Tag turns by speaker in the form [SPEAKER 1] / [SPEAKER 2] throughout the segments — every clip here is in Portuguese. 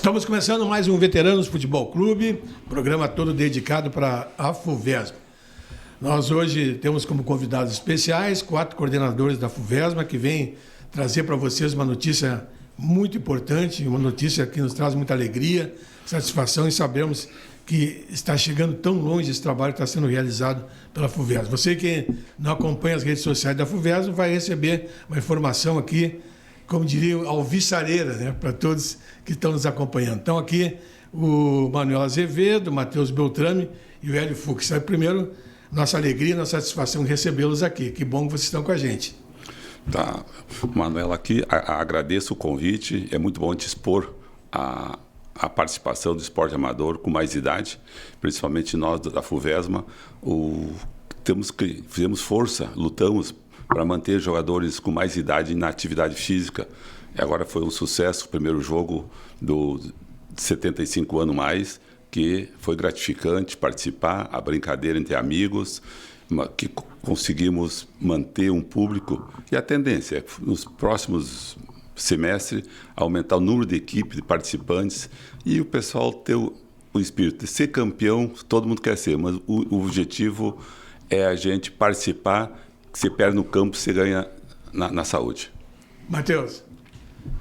[SPEAKER 1] Estamos começando mais um Veteranos Futebol Clube, programa todo dedicado para a FUVESMA. Nós hoje temos como convidados especiais 4 coordenadores da FUVESMA que vêm trazer para vocês uma notícia muito importante, uma notícia que nos traz muita alegria, satisfação, e sabemos que está chegando tão longe esse trabalho que está sendo realizado pela FUVESMA. Você que não acompanha as redes sociais da FUVESMA vai receber uma informação aqui, como diria, alvissareira, né, para todos que estão nos acompanhando. Então, aqui o Manuel Azevedo, o Matheus Beltrame e o Hélio Fux. Primeiro, nossa alegria, nossa satisfação de recebê-los aqui. Que bom que vocês estão com a gente.
[SPEAKER 2] Tá, Manuel, aqui agradeço o convite. É muito bom te expor a participação do esporte amador com mais idade, principalmente nós da FUVESMA. Fizemos força, lutamos para manter jogadores com mais idade na atividade física. E agora foi um sucesso o primeiro jogo do 75 anos mais, que foi gratificante participar, a brincadeira entre amigos, que conseguimos manter um público. E a tendência é, nos próximos semestres, aumentar o número de equipe, de participantes, e o pessoal ter o espírito de ser campeão. Todo mundo quer ser, mas o objetivo é a gente participar. Que você perde no campo, você ganha na saúde.
[SPEAKER 1] Matheus.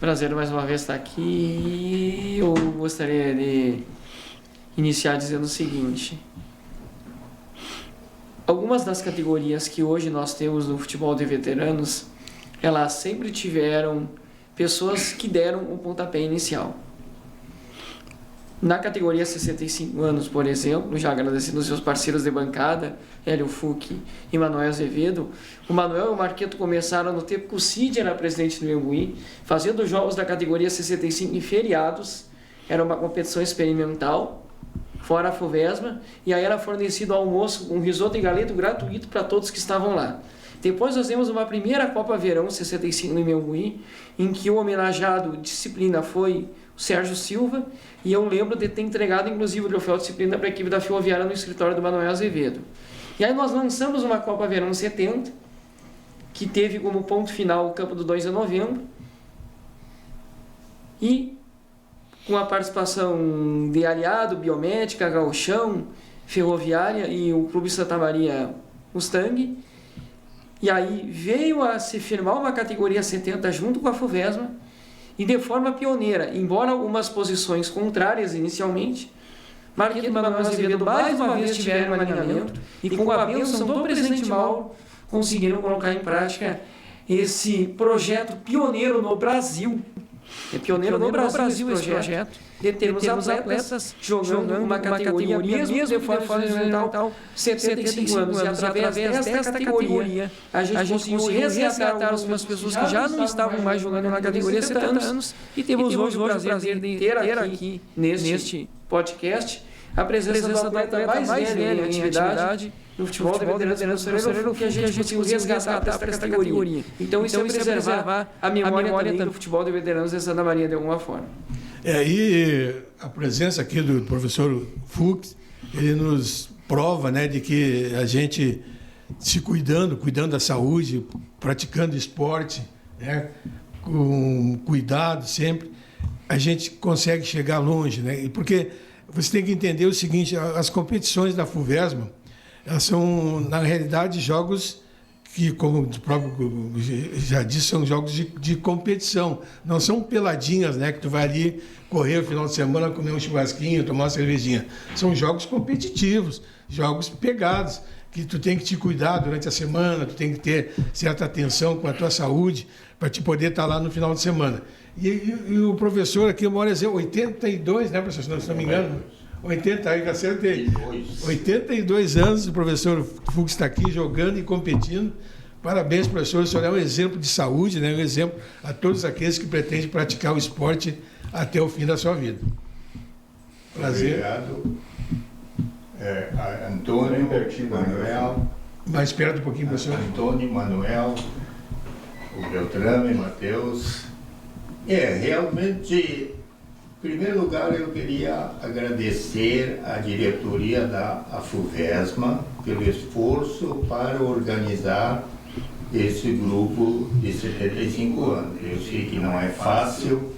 [SPEAKER 3] Prazer mais uma vez estar aqui. Eu gostaria de iniciar dizendo o seguinte: algumas das categorias que hoje nós temos no futebol de veteranos, elas sempre tiveram pessoas que deram o pontapé inicial. Na categoria 65 anos, por exemplo, já agradecendo os seus parceiros de bancada, Hélio Fuc e Manuel Azevedo, o Manuel e o Marqueto começaram no tempo que o Cid era presidente do Iambuí, fazendo jogos da categoria 65 em feriados. Era uma competição experimental, fora a FUVESMA, e aí era fornecido almoço com risoto e galeto gratuito para todos que estavam lá. Depois nós temos uma primeira Copa Verão 65 no Iambuí, em que o homenageado disciplina foi o Sérgio Silva, e eu lembro de ter entregado inclusive o troféu de disciplina para a equipe da Ferroviária no escritório do Manuel Azevedo. E aí nós lançamos uma Copa Verão 70, que teve como ponto final o campo do 2 de novembro, e com a participação de Aliado, Biomédica, Gauchão, Ferroviária e o Clube Santa Maria Mustang. E aí veio a se firmar uma categoria 70 junto com a FUVESMA, e de forma pioneira, embora algumas posições contrárias inicialmente, Marqueto e Manuel Azevedo mais uma vez tiveram um alinhamento, e com a bênção do presidente Mauro conseguiram colocar em prática esse projeto pioneiro no Brasil. É pioneiro no Brasil esse projeto, de termos atletas jogando uma categoria mesmo de forma experimental, 75 anos, e através desta categoria a gente conseguiu resgatar algumas pessoas que já não estavam mais jogando na categoria 70 anos, e temos hoje o prazer de ter aqui neste podcast a presença do atleta mais velho em atividade no futebol de veteranos brasileiro, que a gente conseguiu resgatar esta categoria. Então isso é preservar a memória também do futebol de veteranos de Santa Maria de alguma forma.
[SPEAKER 1] E a presença aqui do professor Fux, ele nos prova, né, de que a gente se cuidando da saúde, praticando esporte, né, com cuidado sempre, a gente consegue chegar longe, né? E porque você tem que entender o seguinte: as competições da FUVESMA, elas são, na realidade, jogos que, como o próprio já disse, são jogos de competição. Não são peladinhas, né, que tu vai ali correr no final de semana, comer um churrasquinho, tomar uma cervejinha. São jogos competitivos, jogos pegados, que tu tem que te cuidar durante a semana, tu tem que ter certa atenção com a tua saúde para te poder estar lá no final de semana. E o professor aqui, uma hora é 82, né, professor, se não me engano? 80, aí acertei. 82 anos, o professor Fux está aqui jogando e competindo. Parabéns, professor. O senhor é um exemplo de saúde, né? Um exemplo a todos aqueles que pretendem praticar o esporte até o fim da sua vida. Prazer.
[SPEAKER 4] Obrigado. Antônio, Manuel.
[SPEAKER 1] Mais perto um pouquinho, professor.
[SPEAKER 4] Antônio, Manuel, o Beltrame, Matheus. Realmente, em primeiro lugar, eu queria agradecer à diretoria da FUVESMA pelo esforço para organizar esse grupo de 75 anos. Eu sei que não é fácil,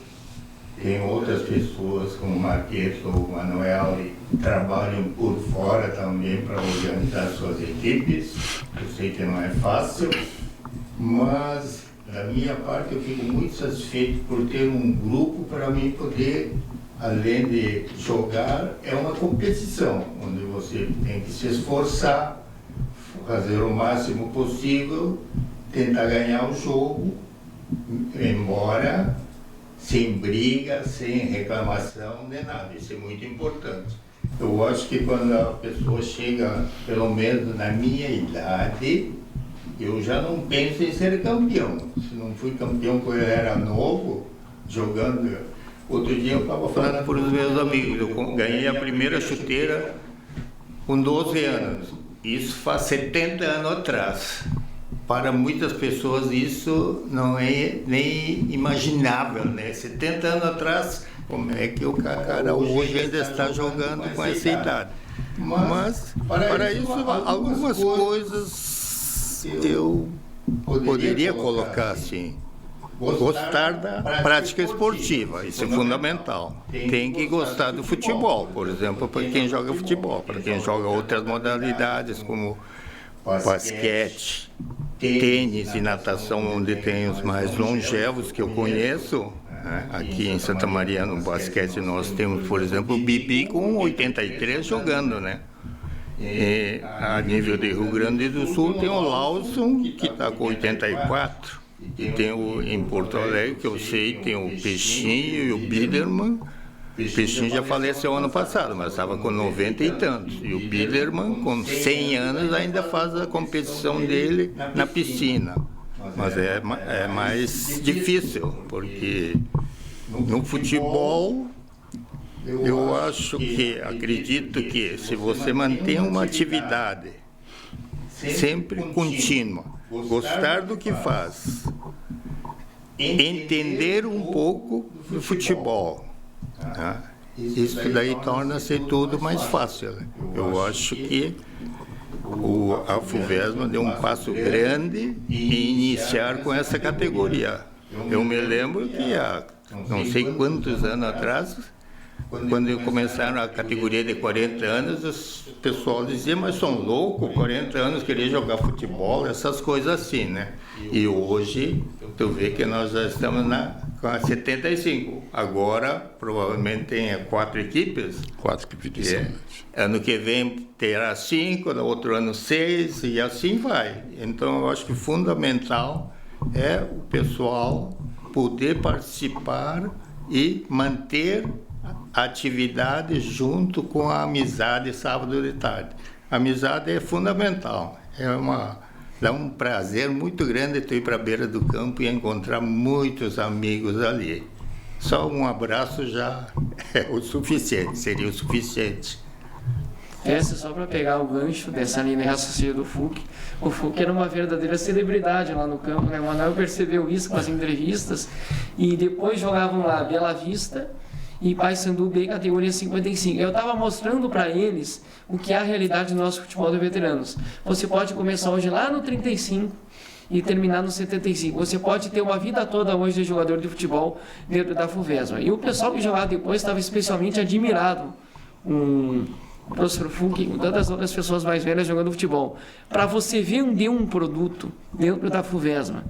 [SPEAKER 4] Tem outras pessoas, como o Marqueto ou o Manuel, que trabalham por fora também para organizar suas equipes. Eu sei que não é fácil, mas da minha parte eu fico muito satisfeito por ter um grupo para mim poder, além de jogar, é uma competição, onde você tem que se esforçar, fazer o máximo possível, tentar ganhar o jogo, embora sem briga, sem reclamação, nem nada. Isso é muito importante. Eu acho que quando a pessoa chega, pelo menos na minha idade, eu já não penso em ser campeão. Se não fui campeão quando eu era novo, jogando. Outro dia eu estava falando para os meus amigos, eu ganhei a primeira chuteira com 12 anos. Isso faz 70 anos atrás. Para muitas pessoas isso não é nem imaginável, né? 70 anos atrás, como é que o cara hoje ainda está jogando com essa idade? Mas, para isso, algumas coisas eu poderia colocar assim. Gostar da prática esportiva, isso é fundamental. Tem que gostar do futebol, por exemplo, para quem joga futebol, para quem joga outras modalidades como basquete, tênis e natação, onde tem os mais longevos que eu conheço. Aqui em Santa Maria, no basquete, nós temos, por exemplo, o Bibi com 83 jogando, né? E a nível de Rio Grande do Sul tem o Lawson, que está com 84. E tem em Porto Alegre, que eu sei, tem o Peixinho e o Biderman. O Peixinho já faleceu ano passado, mas estava com 90 e tantos. E o Biderman, com 100 anos, ainda faz a competição dele na piscina. Mas é mais difícil, porque no futebol, eu acredito que se você mantém uma atividade sempre contínua, gostar do que faz, entender um pouco do futebol, tá? Isso daí torna-se tudo mais fácil. Eu acho que a FUVESMA deu um passo grande em iniciar com essa categoria. Eu me lembro que há não sei quantos anos atrás, quando começaram a categoria de 40 anos, o pessoal dizia, mas são loucos, 40 anos, querer jogar futebol, essas coisas assim, né? E hoje, tu vê que nós já estamos com a 75. Agora, provavelmente tem 4 equipes.
[SPEAKER 2] 4 equipes de
[SPEAKER 4] ano que vem terá 5, no outro ano 6, e assim vai. Então, eu acho que fundamental é o pessoal poder participar e manter a atividade junto com a amizade sábado de tarde. A amizade é fundamental. Dá um prazer muito grande tu ir para a beira do campo e encontrar muitos amigos ali. Só um abraço já é o suficiente, seria o suficiente.
[SPEAKER 3] Essa só para pegar o gancho dessa linha de raciocínio do FUC. O FUC era uma verdadeira celebridade lá no campo, né? O Manuel percebeu isso com as entrevistas e depois jogavam lá Bela Vista e Paysandu B, categoria 55. Eu estava mostrando para eles o que é a realidade do nosso futebol de veteranos. Você pode começar hoje lá no 35 e terminar no 75. Você pode ter uma vida toda hoje de jogador de futebol dentro da FUVESMA. E o pessoal que jogava depois estava especialmente admirado. O professor Funk e tantas outras pessoas mais velhas jogando futebol. Para você vender um produto dentro da FUVESMA,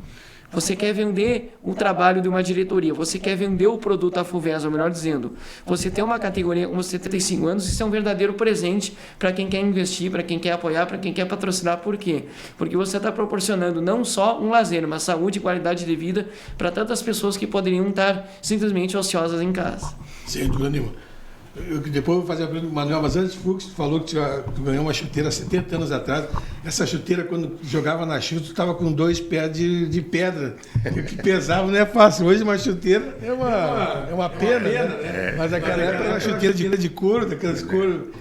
[SPEAKER 3] você quer vender o trabalho de uma diretoria, você quer vender o produto da FUVESMA, melhor dizendo, você tem uma categoria com 75 anos, isso é um verdadeiro presente para quem quer investir, para quem quer apoiar, para quem quer patrocinar. Por quê? Porque você está proporcionando não só um lazer, mas saúde e qualidade de vida para tantas pessoas que poderiam estar simplesmente ociosas em casa.
[SPEAKER 1] Sem dúvida nenhuma. Depois eu vou fazer a pergunta do Manuel, mas antes Fux falou que tu ganhou uma chuteira há 70 anos atrás. Essa chuteira, quando jogava na chuva, tu estava com 2 pés de pedra, que pesava, não é fácil. Hoje uma chuteira é uma pena, né? Mas naquela época era uma chuteira de couro, daquelas couro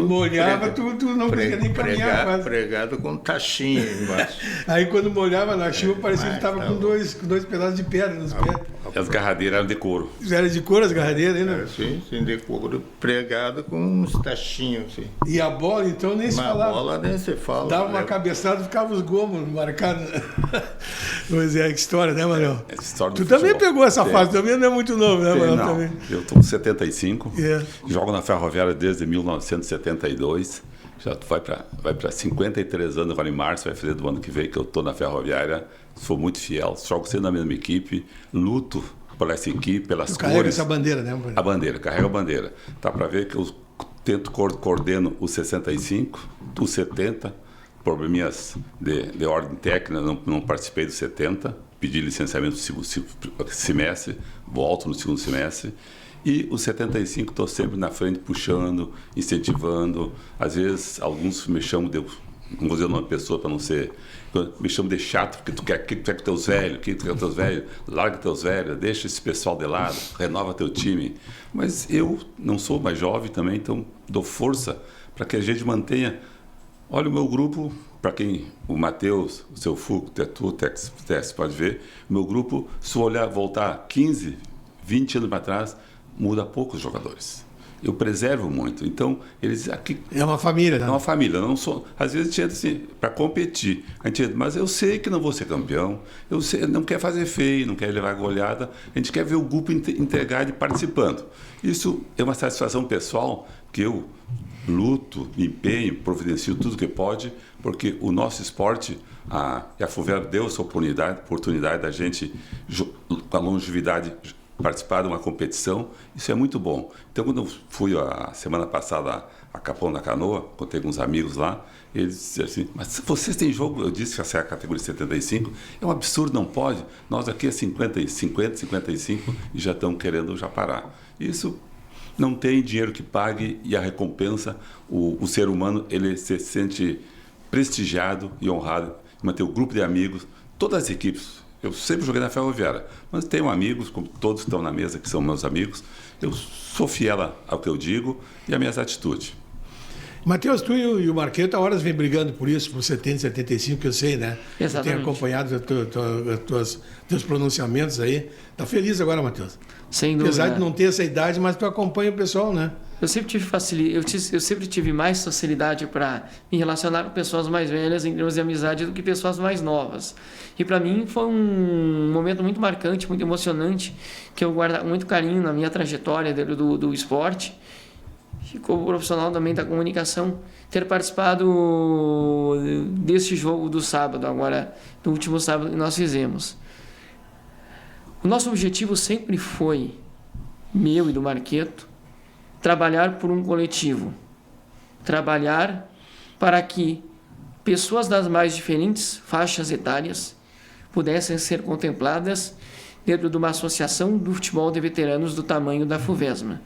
[SPEAKER 1] molhava, tu não conseguia nem caminhar quase.
[SPEAKER 4] Pregado com tachinha embaixo.
[SPEAKER 1] Aí quando molhava na chuva, parecia que estava com dois pedaços de pedra nos pés.
[SPEAKER 2] E as garradeiras eram de couro.
[SPEAKER 1] Era de couro as garradeiras ainda?
[SPEAKER 4] Era assim, de couro pregado com uns tachinhos assim.
[SPEAKER 1] E a bola, então, nem se
[SPEAKER 4] Mas a
[SPEAKER 1] falava.
[SPEAKER 4] bola nem se fala.
[SPEAKER 1] Dava uma
[SPEAKER 4] né?
[SPEAKER 1] cabeçada e ficava os gomos marcados. Pois é, que história, né, Manuel?
[SPEAKER 2] Essa história
[SPEAKER 1] Tu
[SPEAKER 2] do
[SPEAKER 1] também
[SPEAKER 2] futebol.
[SPEAKER 1] pegou essa
[SPEAKER 2] Tem.
[SPEAKER 1] fase, também não é muito novo, né, Manuel?
[SPEAKER 2] Não,
[SPEAKER 1] Também.
[SPEAKER 2] eu estou com 75,
[SPEAKER 1] É.
[SPEAKER 2] jogo na Ferroviária desde 1972, já vai para 53 anos, agora em março, vai fazer do ano que vem que eu estou na Ferroviária, sou muito fiel, jogo sempre na mesma equipe, luto por essa equipe, pelas
[SPEAKER 1] Tu carrega
[SPEAKER 2] cores.
[SPEAKER 1] essa bandeira, né?
[SPEAKER 2] A bandeira, carrega a bandeira. Tá para ver que eu tento coordeno os 65, os 70, probleminhas de ordem técnica, não participei dos 70, pedi licenciamento no segundo semestre, volto no segundo semestre. E os 75 estou sempre na frente, puxando, incentivando. Às vezes, alguns me chamam de... Não vou dizer uma pessoa para não ser... Me chamam de chato, porque tu quer com teus velhos, larga teus velhos, deixa esse pessoal de lado, renova teu time. Mas eu não sou mais jovem também, então dou força para que a gente mantenha... Olha o meu grupo, para quem... O Matheus, o seu Fuco, o Tex pode ver. O meu grupo, se olhar, voltar 15, 20 anos para trás, muda poucos jogadores. Eu preservo muito. Então, eles aqui...
[SPEAKER 1] É uma família, né?
[SPEAKER 2] É uma família. Não sou, às vezes a gente entra assim, para competir. A gente entra, mas eu sei que não vou ser campeão. Eu sei, não quer fazer feio, não quer levar goleada. A gente quer ver o grupo integrado e participando. Isso é uma satisfação pessoal que eu luto, empenho, providencio tudo que pode, porque o nosso esporte, a FUVEST deu essa oportunidade da gente, com a longevidade, participar de uma competição, isso é muito bom. Então, quando eu fui a semana passada a Capão da Canoa, contei com uns amigos lá, eles disseram assim, mas vocês têm jogo? Eu disse que essa é a categoria 75, é um absurdo, não pode. Nós aqui é 50, 55 e já estão querendo já parar. Isso não tem dinheiro que pague e a recompensa, o ser humano, ele se sente prestigiado e honrado em manter o grupo de amigos, todas as equipes. Eu sempre joguei na Ferroviária, mas tenho amigos, como todos que estão na mesa, que são meus amigos. Eu sou fiel ao que eu digo e às minhas atitudes.
[SPEAKER 1] Matheus, tu e o Marqueto, a horas vem brigando por isso, por 70, 75, que eu sei, né?
[SPEAKER 3] Exatamente.
[SPEAKER 1] Eu tenho acompanhado teus pronunciamentos aí. Tá feliz agora, Matheus?
[SPEAKER 3] Sem dúvida.
[SPEAKER 1] Apesar de não ter essa idade, mas tu acompanha o pessoal, né?
[SPEAKER 3] Eu sempre tive eu sempre tive mais facilidade para me relacionar com pessoas mais velhas em termos de amizade do que pessoas mais novas. E para mim foi um momento muito marcante, muito emocionante, que eu guardo muito carinho na minha trajetória do esporte. E como profissional também da comunicação, ter participado desse jogo do sábado, agora, do último sábado que nós fizemos. O nosso objetivo sempre foi, meu e do Marqueto, trabalhar por um coletivo, trabalhar para que pessoas das mais diferentes faixas etárias pudessem ser contempladas dentro de uma associação do futebol de veteranos do tamanho da FUVESMA.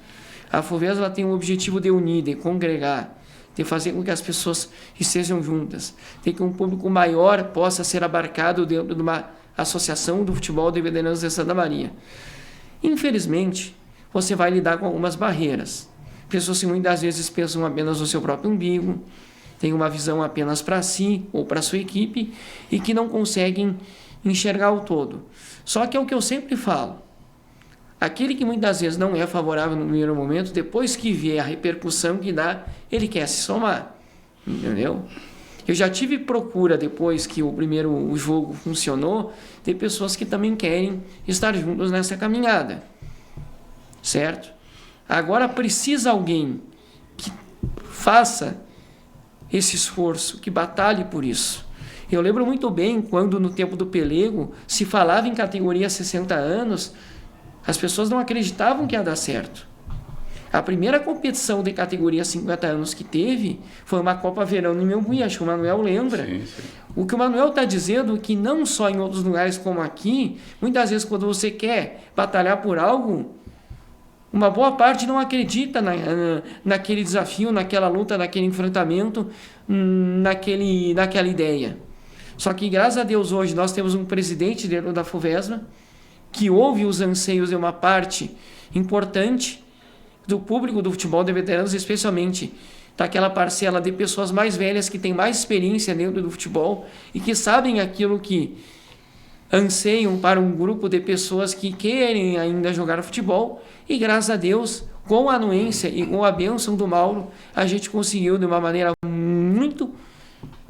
[SPEAKER 3] A FUVESMA tem o objetivo de unir, de congregar, de fazer com que as pessoas estejam juntas, de que um público maior possa ser abarcado dentro de uma associação do futebol de veteranos de Santa Maria. Infelizmente, você vai lidar com algumas barreiras. Pessoas que muitas vezes pensam apenas no seu próprio umbigo, têm uma visão apenas para si ou para sua equipe e que não conseguem enxergar o todo. Só que é o que eu sempre falo. Aquele que muitas vezes não é favorável no primeiro momento, depois que vê a repercussão que dá, ele quer se somar. Entendeu? Eu já tive procura, depois que o jogo funcionou, de pessoas que também querem estar juntos nessa caminhada. Certo? Agora precisa alguém que faça esse esforço, que batalhe por isso. Eu lembro muito bem quando no tempo do Pelego se falava em categoria 60 anos, as pessoas não acreditavam que ia dar certo. A primeira competição de categoria 50 anos que teve foi uma Copa Verão no Imbuí, acho que o Manuel lembra.
[SPEAKER 2] Sim, sim.
[SPEAKER 3] O que o Manuel está dizendo é que não só em outros lugares como aqui, muitas vezes quando você quer batalhar por algo, uma boa parte não acredita naquele desafio, naquela luta, naquele enfrentamento, naquela ideia. Só que, graças a Deus, hoje nós temos um presidente dentro da FUVESMA que ouve os anseios de uma parte importante do público do futebol de veteranos, especialmente daquela parcela de pessoas mais velhas que têm mais experiência dentro do futebol e que sabem aquilo que anseiam para um grupo de pessoas que querem ainda jogar futebol, e graças a Deus, com a anuência e com a bênção do Mauro, a gente conseguiu de uma maneira muito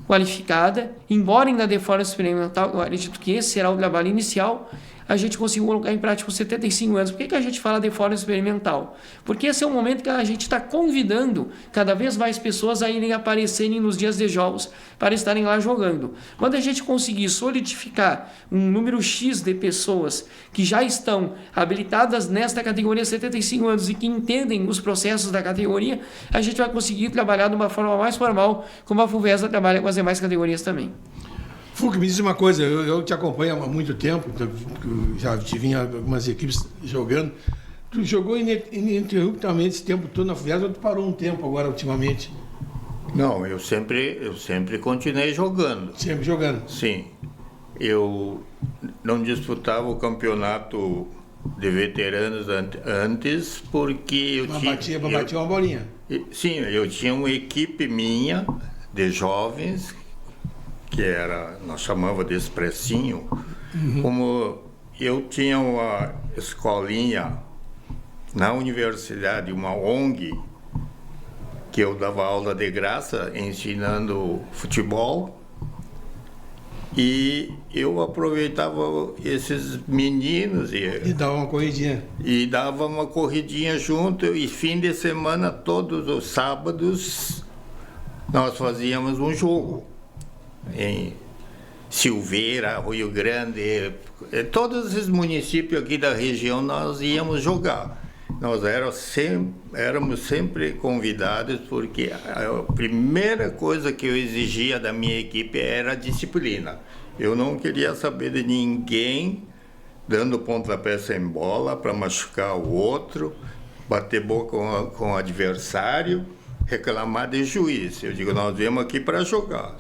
[SPEAKER 3] qualificada, embora ainda de forma experimental, eu acredito que esse será o trabalho inicial, a gente conseguiu colocar em prática com 75 anos. Por que a gente fala de forma experimental? Porque esse é o momento que a gente está convidando cada vez mais pessoas a irem aparecerem nos dias de jogos para estarem lá jogando. Quando a gente conseguir solidificar um número X de pessoas que já estão habilitadas nesta categoria 75 anos e que entendem os processos da categoria, a gente vai conseguir trabalhar de uma forma mais formal, como a FUVESA trabalha com as demais categorias também.
[SPEAKER 1] Fux, me diz uma coisa, eu te acompanho há muito tempo, já te vi em algumas equipes jogando. Tu jogou ininterruptamente esse tempo todo na FUVESA ou tu parou um tempo agora, ultimamente?
[SPEAKER 4] Não, eu sempre continuei jogando.
[SPEAKER 1] Sempre jogando?
[SPEAKER 4] Sim. Eu não disputava o campeonato de veteranos antes porque
[SPEAKER 1] batia uma bolinha.
[SPEAKER 4] Sim, eu tinha uma equipe minha de jovens que nós chamava de Expressinho. Como eu tinha uma escolinha na universidade, uma ONG, que eu dava aula de graça ensinando futebol, e eu aproveitava esses meninos
[SPEAKER 1] e dava uma corridinha.
[SPEAKER 4] E dava uma corridinha junto, e fim de semana, todos os sábados, nós fazíamos um jogo. Em Silveira, Rio Grande, todos esses municípios aqui da região nós íamos jogar. Nós éramos sempre convidados, porque a primeira coisa que eu exigia da minha equipe era a disciplina. Eu não queria saber de ninguém dando pontapé sem bola para machucar o outro, bater boca com o adversário, reclamar de juiz. Eu digo, nós viemos aqui para jogar.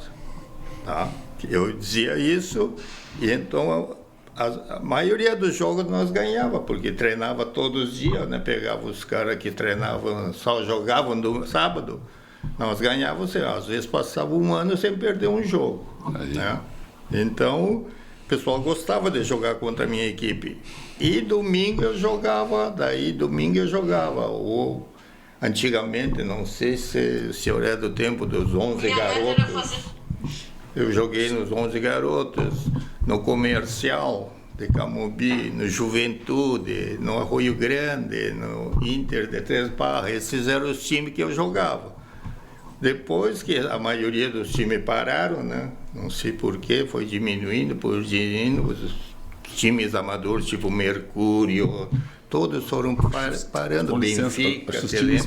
[SPEAKER 4] Tá? Eu dizia isso, e então a maioria dos jogos nós ganhava, porque treinava todos os dias, né? Pegava os caras que treinavam, só jogavam no sábado, nós ganhávamos, às vezes passava um ano sem perder um jogo, né? Então o pessoal gostava de jogar contra a minha equipe, e domingo eu jogava, ou antigamente, não sei se o senhor é do tempo dos 11 garotos. Eu joguei nos 11 garotos, no Comercial de Camobi, no Juventude, no Arroio Grande, no Inter de Três Barras. Esses eram os times que eu jogava. Depois que a maioria dos times pararam, né? Não sei porquê, foi diminuindo, os times amadores, tipo Mercúrio, todos foram parando. Benfica,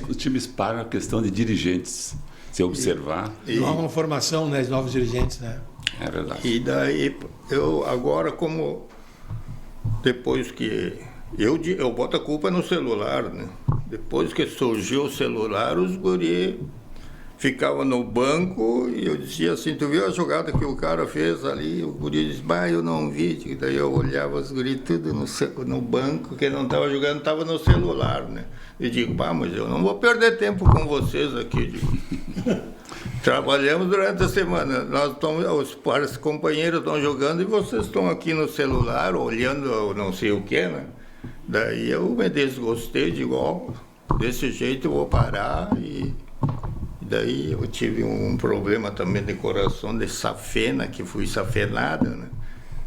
[SPEAKER 2] os times param a questão de dirigentes. Se observar.
[SPEAKER 1] Não há uma formação, né, de novos dirigentes, né?
[SPEAKER 2] É verdade.
[SPEAKER 4] E daí, eu agora, como depois que eu boto a culpa no celular, né? Depois que surgiu o celular, os guri ficavam no banco e eu dizia assim, tu viu a jogada que o cara fez ali? O guri disse, eu não vi. E daí eu olhava os guri tudo no banco, quem não estava jogando estava no celular, né? E digo, mas eu não vou perder tempo com vocês aqui. Trabalhamos durante a semana, os companheiros estão jogando e vocês estão aqui no celular, olhando não sei o que, né? Daí eu me desgostei, digo, desse jeito eu vou parar. E daí eu tive um problema também de coração, de safena, que fui safenado, né?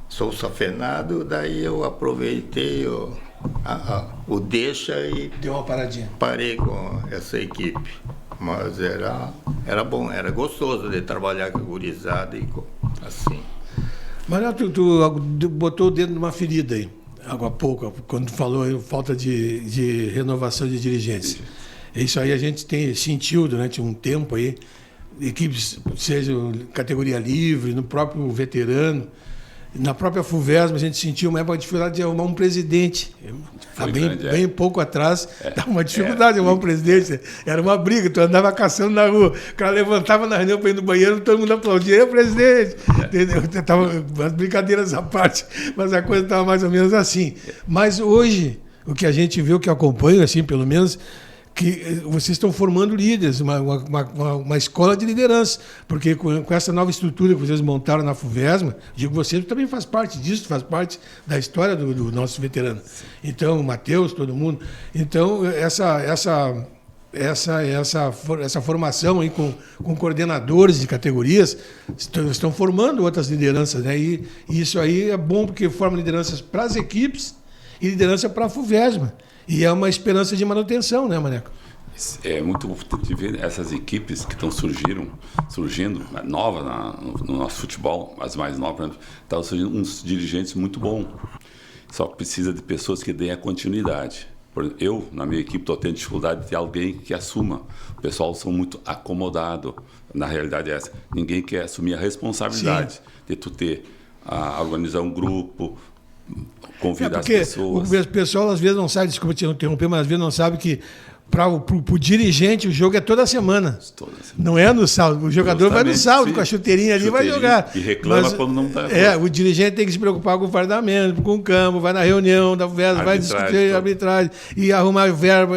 [SPEAKER 4] Sou safenado, daí eu aproveitei o deixa e
[SPEAKER 1] deu uma paradinha.
[SPEAKER 4] Parei com essa equipe. Mas era bom, era gostoso de trabalhar com a gurizada e assim.
[SPEAKER 1] Manuel, tu botou o dedo numa ferida aí, há pouco, quando falou falta de renovação de dirigentes. Isso aí a gente sentiu durante um tempo aí, equipes, seja categoria livre, no próprio veterano, na própria FUVESA, a gente sentiu uma dificuldade de arrumar um presidente. Bem pouco atrás, dava uma dificuldade de arrumar um presidente. Era uma briga, tu andava caçando na rua, o cara levantava na reunião para ir no banheiro, todo mundo aplaudia, presidente. Entendeu? Tava as brincadeiras à parte, mas a coisa estava mais ou menos assim. Mas hoje, o que a gente vê, o que acompanha, assim, pelo menos, que vocês estão formando líderes, uma escola de liderança, porque com essa nova estrutura que vocês montaram na FUVESMA, digo, você também faz parte disso, faz parte da história do nosso veterano. Então, o Matheus, todo mundo. Então, essa formação aí com coordenadores de categorias estão formando outras lideranças, né? E isso aí é bom porque forma lideranças para as equipes e liderança para a FUVESMA. E é uma esperança de manutenção, né, Maneco?
[SPEAKER 2] É muito importante ver essas equipes que estão surgindo novas no nosso futebol, as mais novas, estão surgindo uns dirigentes muito bons. Só que precisa de pessoas que deem a continuidade. Eu, na minha equipe, estou tendo dificuldade de ter alguém que assuma. O pessoal são muito acomodado. Na realidade é essa. Ninguém quer assumir a responsabilidade de tu organizar um grupo, convidar as pessoas.
[SPEAKER 1] O pessoal às vezes não sabe, desculpa te interromper, mas às vezes não sabe que para o dirigente o jogo é toda semana. Não é no sábado. O jogador vai no sábado com a chuteirinha ali e vai jogar.
[SPEAKER 2] E reclama quando não está.
[SPEAKER 1] O dirigente tem que se preocupar com o fardamento, com o campo, vai na reunião da FUVESMA, vai discutir arbitragem e arrumar verba,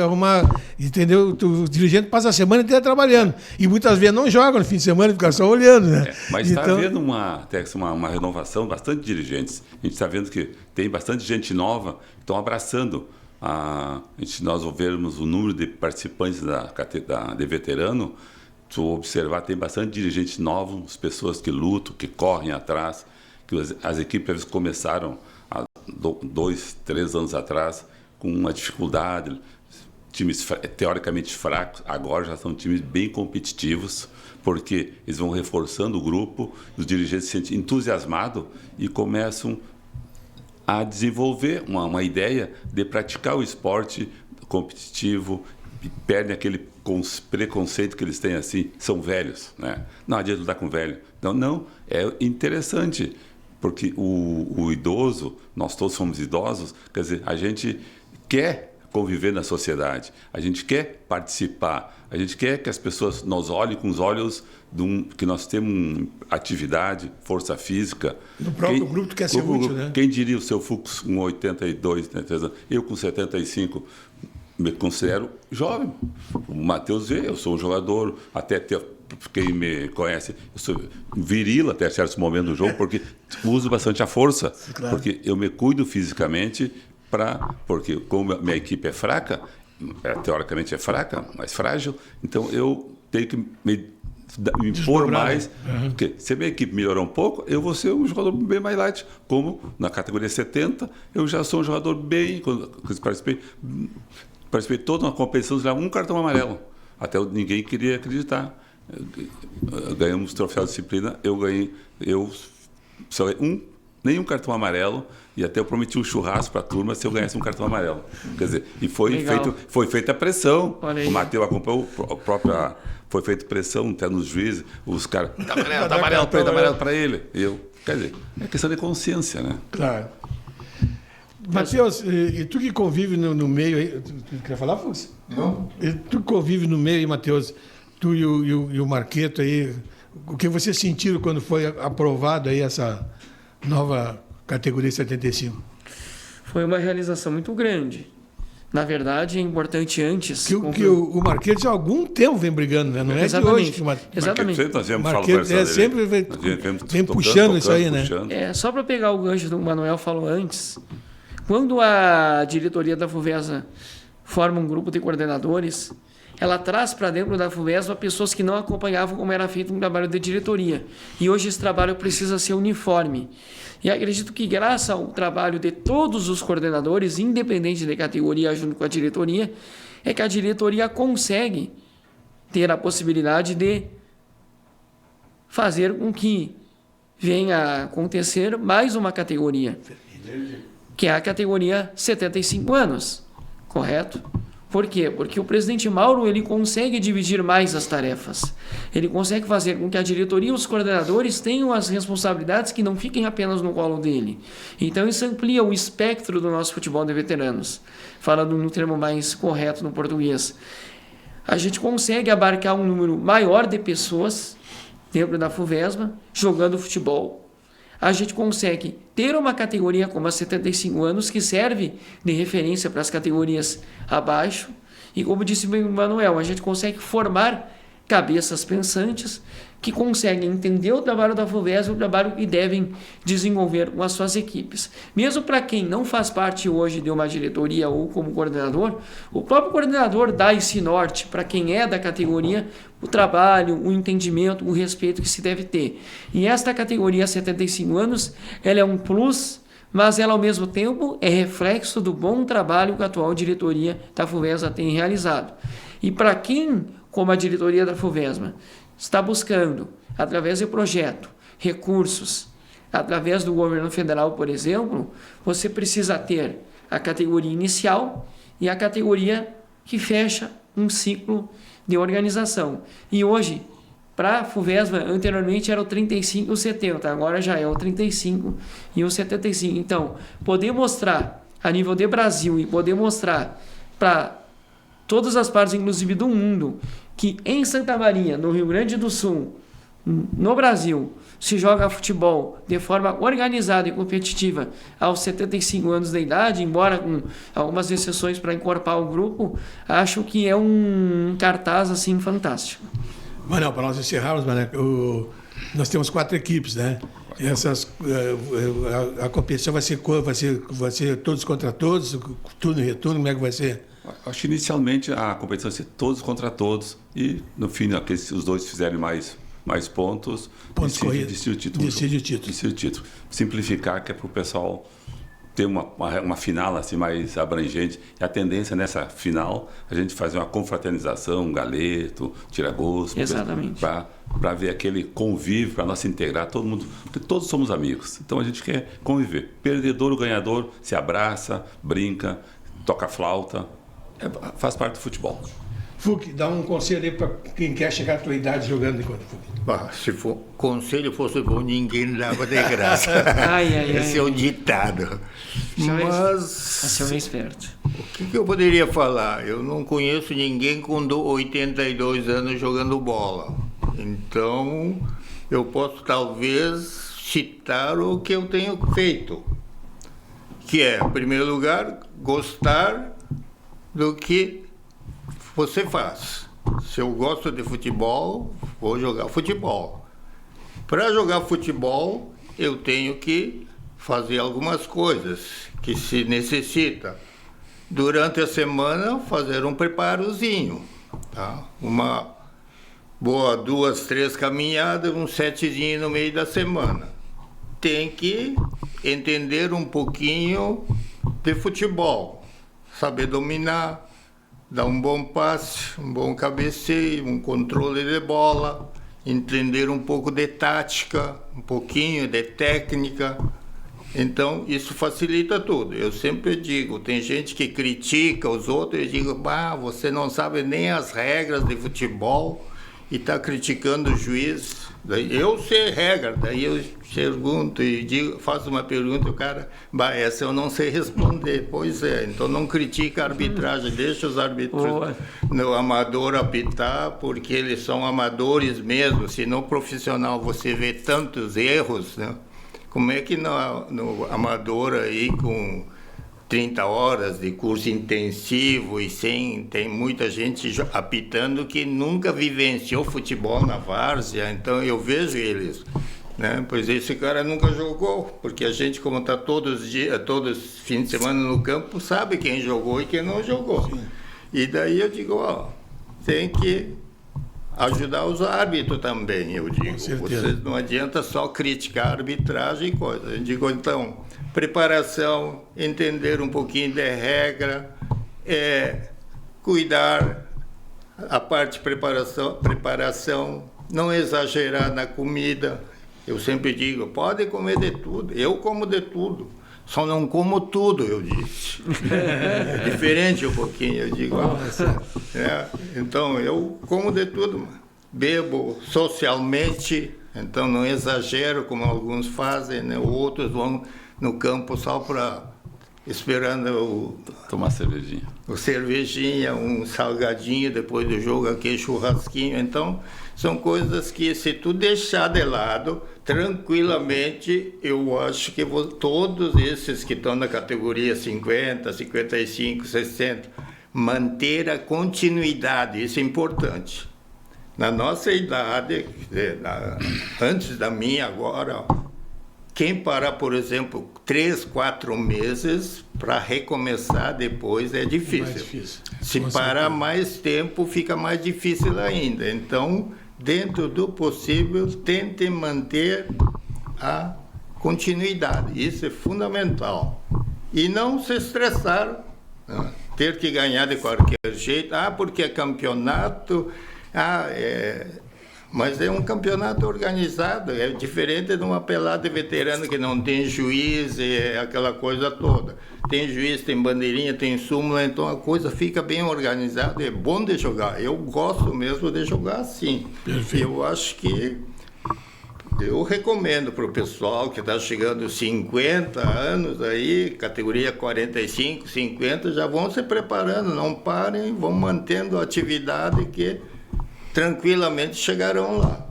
[SPEAKER 1] entendeu? O dirigente passa a semana inteira trabalhando. E muitas vezes não joga no fim de semana, fica só olhando, né?
[SPEAKER 2] Mas está havendo uma renovação, bastante dirigentes. A gente está vendo que tem bastante gente nova que estão abraçando. Nós vermos o número de participantes de veterano, tu observar, tem bastante dirigentes novos, pessoas que lutam, que correm atrás, que as equipes começaram há 2, 3 anos atrás com uma dificuldade, times teoricamente fracos, agora já são times bem competitivos, porque eles vão reforçando o grupo, os dirigentes se sentem entusiasmados e começam a desenvolver uma ideia de praticar o esporte competitivo e perdem aquele preconceito que eles têm assim, são velhos, né? Não adianta lutar com velho. Não, é interessante, porque o idoso, nós todos somos idosos, quer dizer, a gente quer conviver na sociedade, a gente quer participar, a gente quer que as pessoas nos olhem com os olhos que nós temos atividade, força física.
[SPEAKER 1] No próprio grupo tu quer ser útil, né?
[SPEAKER 2] Quem diria o seu Fux com 82, 83 anos? Eu com 75 me considero jovem. O Matheus vê, eu sou um jogador, quem me conhece, eu sou viril até certos momentos do jogo, porque uso bastante a força, claro. Porque eu me cuido fisicamente, porque como minha equipe é fraca, teoricamente é fraca, mais frágil, então eu tenho que me impor mais, porque se a minha equipe melhorar um pouco, eu vou ser um jogador bem mais light, como na categoria 70, eu já sou um jogador bem, quando participei toda uma competição, já um cartão amarelo, até ninguém queria acreditar. Ganhamos o troféu de disciplina, eu só nenhum cartão amarelo, e até eu prometi um churrasco para a turma se eu ganhasse um cartão amarelo. Quer dizer, e foi feita a pressão. O Matheus acompanhou foi feita pressão até nos juízes, os caras, tá amarelo para ele. Quer dizer, é questão de consciência, né?
[SPEAKER 1] Claro. Matheus, e tu que convive no meio aí, tu quer falar, Fux?
[SPEAKER 4] Não.
[SPEAKER 1] E tu que convive no meio aí, Matheus, tu e o Marqueto aí, o que vocês sentiram quando foi aprovado aí essa nova categoria 75?
[SPEAKER 3] Foi uma realização muito grande. Na verdade, é importante antes...
[SPEAKER 1] Que o Marqueto já há algum tempo vem brigando, né? Não é
[SPEAKER 3] exatamente,
[SPEAKER 1] de hoje.
[SPEAKER 3] Exatamente.
[SPEAKER 1] Marqueto sempre vem puxando isso aí, né?
[SPEAKER 3] Só para pegar o gancho do Manuel falou antes, quando a diretoria da FUVESA forma um grupo de coordenadores, ela traz para dentro da FUVESA pessoas que não acompanhavam como era feito um trabalho de diretoria. E hoje esse trabalho precisa ser uniforme. E acredito que graças ao trabalho de todos os coordenadores, independente de categoria, junto com a diretoria, é que a diretoria consegue ter a possibilidade de fazer com que venha a acontecer mais uma categoria, que é a categoria 75 anos, correto? Por quê? Porque o presidente Mauro ele consegue dividir mais as tarefas. Ele consegue fazer com que a diretoria e os coordenadores tenham as responsabilidades que não fiquem apenas no colo dele. Então isso amplia o espectro do nosso futebol de veteranos, falando no termo mais correto no português. A gente consegue abarcar um número maior de pessoas dentro da FUVESMA jogando futebol. A gente consegue ter uma categoria como a 75 anos que serve de referência para as categorias abaixo E como disse bem o Manuel, a gente consegue formar cabeças pensantes que conseguem entender o trabalho da FUVESA, o trabalho que devem desenvolver com as suas equipes. Mesmo para quem não faz parte hoje de uma diretoria ou como coordenador, o próprio coordenador dá esse norte para quem é da categoria, o trabalho, o entendimento, o respeito que se deve ter. E esta categoria 75 anos, ela é um plus, mas ela ao mesmo tempo é reflexo do bom trabalho que a atual diretoria da FUVESA tem realizado. E para quem, como a diretoria da FUVESA, está buscando, através de projeto, recursos, através do governo federal, por exemplo, você precisa ter a categoria inicial e a categoria que fecha um ciclo de organização. E hoje, para a FUVESA, anteriormente era o 35 e o 70, agora já é o 35 e o 75. Então, poder mostrar a nível de Brasil e poder mostrar para todas as partes, inclusive do mundo, que em Santa Maria, no Rio Grande do Sul, no Brasil, se joga futebol de forma organizada e competitiva aos 75 anos de idade, embora com algumas exceções para encorpar o grupo, acho que é um cartaz assim fantástico.
[SPEAKER 1] Manuel, para nós encerrarmos, Manuel, nós temos 4 equipes, né? A competição vai ser todos contra todos, turno e retorno, como é que vai ser?
[SPEAKER 2] Acho que inicialmente a competição vai ser todos contra todos e no fim os dois fizerem mais pontos, decide o título. Simplificar, que é para o pessoal ter uma final assim mais abrangente. E a tendência nessa final a gente fazer uma confraternização, um galeto, tira-gosto, para ver aquele convívio, para nós se integrar, todo mundo, porque todos somos amigos. Então a gente quer conviver. Perdedor ou ganhador se abraça, brinca, toca flauta. Faz parte do futebol.
[SPEAKER 1] Fuc, dá um conselho aí para quem quer chegar à tua idade jogando enquanto Fuc.
[SPEAKER 4] Se for conselho fosse bom, ninguém dava de graça. Esse é o ditado.
[SPEAKER 3] Mas é esperto.
[SPEAKER 4] O que eu poderia falar? Eu não conheço ninguém com 82 anos jogando bola. Então, eu posso talvez citar o que eu tenho feito. Que é, em primeiro lugar, gostar do que você faz. Se eu gosto de futebol, vou jogar futebol. Para jogar futebol, eu tenho que fazer algumas coisas que se necessita. Durante a semana, fazer um preparozinho, tá? Uma boa 2, 3 caminhadas, um setezinho no meio da semana. Tem que entender um pouquinho de futebol. Saber dominar, dar um bom passe, um bom cabeceio, um controle de bola, entender um pouco de tática, um pouquinho de técnica. Então, isso facilita tudo. Eu sempre digo, tem gente que critica os outros, eu digo, você não sabe nem as regras de futebol e está criticando o juiz. Daí eu sei regra, daí eu pergunto e digo, faço uma pergunta, o cara, essa eu não sei responder. Pois é, então não critica a arbitragem, deixa os árbitros no amador apitar, porque eles são amadores mesmo. Se no profissional você vê tantos erros, né? Como é que no amador aí com 30 horas de curso intensivo e tem muita gente apitando que nunca vivenciou futebol na várzea, então eu vejo eles, né? Pois esse cara nunca jogou, porque a gente, como está todos fim de semana no campo, sabe quem jogou e quem não jogou. Sim. E daí eu digo, tem que ajudar os árbitros também, eu digo. Vocês não adianta só criticar a arbitragem e coisa. Eu digo, então, preparação, entender um pouquinho de regra, cuidar a parte de preparação, não exagerar na comida. Eu sempre digo, pode comer de tudo. Eu como de tudo. Só não como tudo, eu disse. É diferente um pouquinho, eu digo. Então, eu como de tudo. Bebo socialmente, então não exagero como alguns fazem, né? Outros vão no campo só para esperando
[SPEAKER 2] tomar cervejinha.
[SPEAKER 4] Cervejinha, um salgadinho depois do jogo, aquele churrasquinho. Então, são coisas que se tu deixar de lado, tranquilamente, eu acho que todos esses que estão na categoria 50, 55, 60, manter a continuidade, isso é importante. Na nossa idade, antes da minha agora, quem parar, por exemplo, 3, 4 meses para recomeçar depois é difícil.
[SPEAKER 1] Mais difícil.
[SPEAKER 4] Se parar mais tempo, fica mais difícil ainda. Então, dentro do possível, tente manter a continuidade. Isso é fundamental. E não se estressar, né? Ter que ganhar de qualquer jeito. Porque é campeonato. Mas é um campeonato organizado, é diferente de uma pelada de veterano que não tem juiz, aquela coisa toda. Tem juiz, tem bandeirinha, tem súmula, então a coisa fica bem organizada, é bom de jogar. Eu gosto mesmo de jogar assim.
[SPEAKER 1] Perfeito.
[SPEAKER 4] Eu acho que eu recomendo para o pessoal que está chegando 50 anos aí, categoria 45, 50, já vão se preparando, não parem, vão mantendo a atividade que tranquilamente chegarão lá.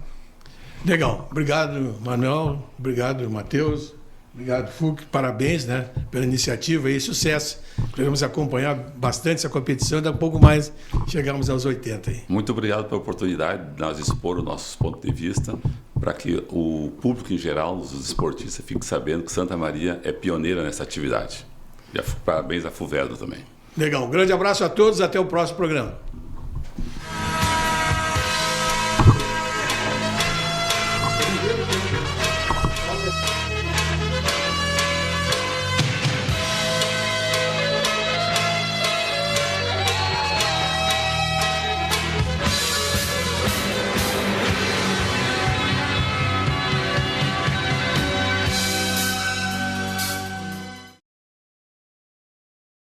[SPEAKER 1] Legal. Obrigado, Manuel. Obrigado, Matheus. Obrigado, Fux. Parabéns, né, pela iniciativa e sucesso. Podemos acompanhar bastante essa competição e daqui a pouco mais chegamos aos 80. Aí.
[SPEAKER 2] Muito obrigado pela oportunidade de nós expor os nossos pontos de vista para que o público em geral, os esportistas, fiquem sabendo que Santa Maria é pioneira nessa atividade. E parabéns à FUVESA também.
[SPEAKER 1] Legal. Um grande abraço a todos. Até o próximo programa.